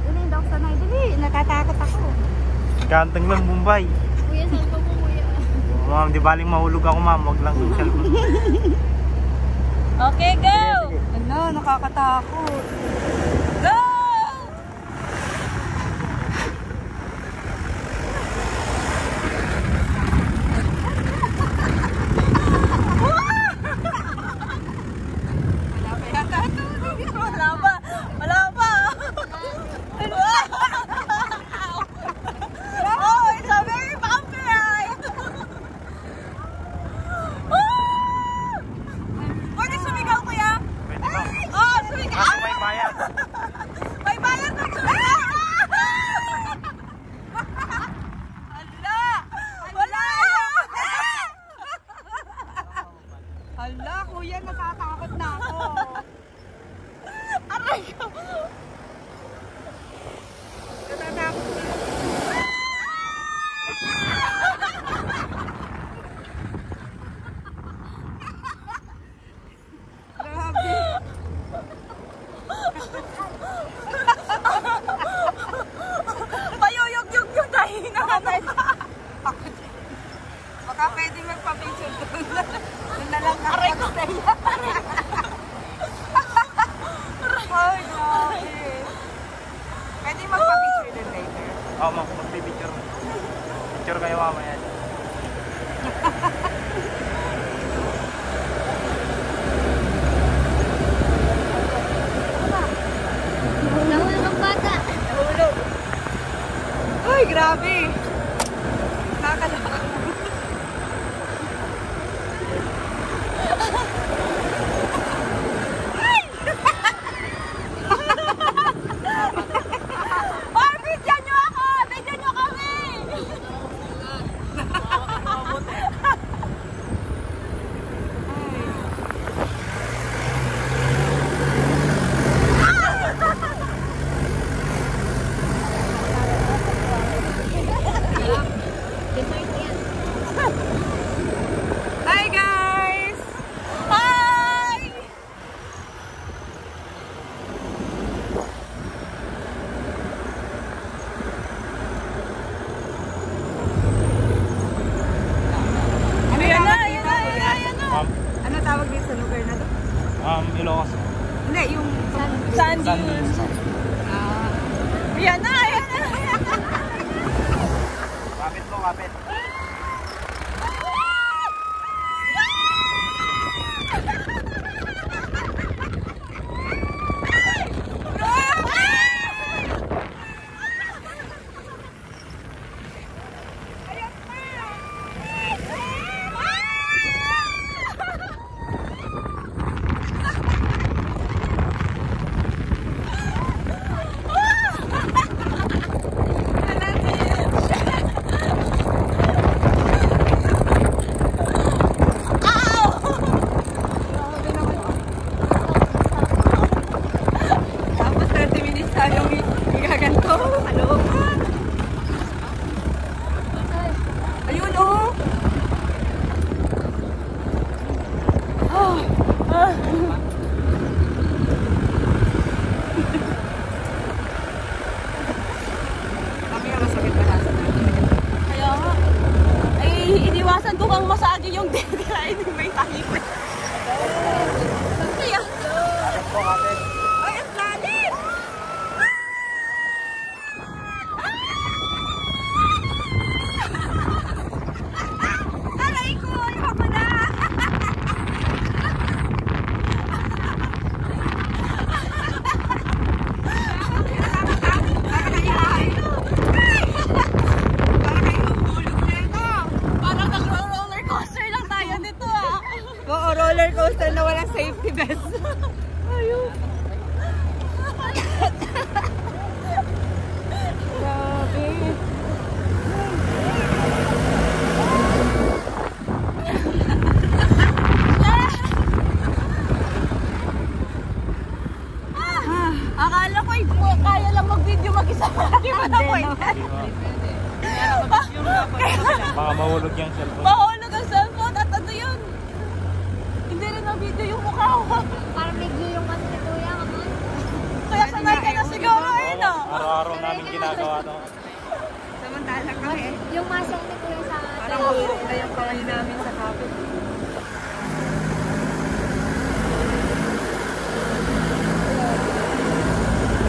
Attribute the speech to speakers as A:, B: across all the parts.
A: Dali, hindi ako sanay. Dali, natatakot ako.
B: Kantang ng Mumbai.
A: Kuya, saan ka mo kuya?
B: Ma'am, di baling mahulog ako ma'am. Huwag lang yung cellphone.
C: Okay, go!
A: Ano, nakakatakot.
C: Go! Wala pa. Wala pa. Oh, it's a very bumpy ride. Pwede sumigaw, kuya?
B: Pwede ba?
C: Oh, sumigaw.
B: Kasi may bayan.
C: May bayan na sumigaw. Hala. Wala.
A: Hala, kuya, natatakot na ako.
C: Aray ko.
A: Natatakot na. Grabe.
C: Payuyog-yog yung tayo na naman.
A: Baka pwede magpa-picture doon. Doon na lang
C: Aray ko.
A: Ay, grabe. Pwede magpa-picture doon later.
B: Oo ma'am, magpipicture. Picture kayo mamaya.
A: Nahulog ang bata.
C: Nahulog.
A: Ay, grabe. Nakakalakot.
C: Ay, bigyan nyo ako! Bigyan nyo kami!
A: Hi, guys!
C: Hi!
A: Ano
C: Ayan na,
A: tawag
C: ayan
A: dito,
C: na,
A: kuya?
C: ayan na.
B: Ma'am,
A: Ano tawag dito sa lugar na to?
B: Ilocos.
A: Hindi, yung...
C: Sand
B: Sand
C: dunes.
B: dunes.
A: Ah,
C: Ayan na, ayan na.
B: Kapit mo, kapit.
A: tapos 30 minutes tayong igaganto. Ano? Ayun, oh! Kami ang masakit na nasa natin.
C: Kaya nga. Ay, iniwasan ko kang masagi yung deadline. May tayo. Kaya.
B: Kapit mo, kapit.
C: Ay, ang lalim! Aray ko! Ayoko na! Parang nag-roller coaster lang tayo nito ah.
A: Oo, roller coaster na walang safety vest.
C: Ayun.
A: Grabe.
C: Akala ko kaya lang mag-video mag-isa. Di ba na pwede?
B: Baka mahulog yung cellphone.
C: Mahulog ang cellphone at ano yun? Hindi rin na-video yung mukha ko.
A: Parang may giyong kasi kuya.
C: Kaya sanay ka na siguro. Ayun
B: Araw-araw namin ginagawa to.
A: Samantalang kami.
D: Yung masong ni Kuya sa
A: Parang mahulog na yung kamay namin sa kapit.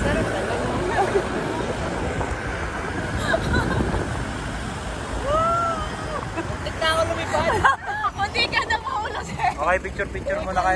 A: Sarap talaga.
C: Tignan ako lumipad. Hindi ka na mahulog, sir.
B: Okay, picture muna kayo.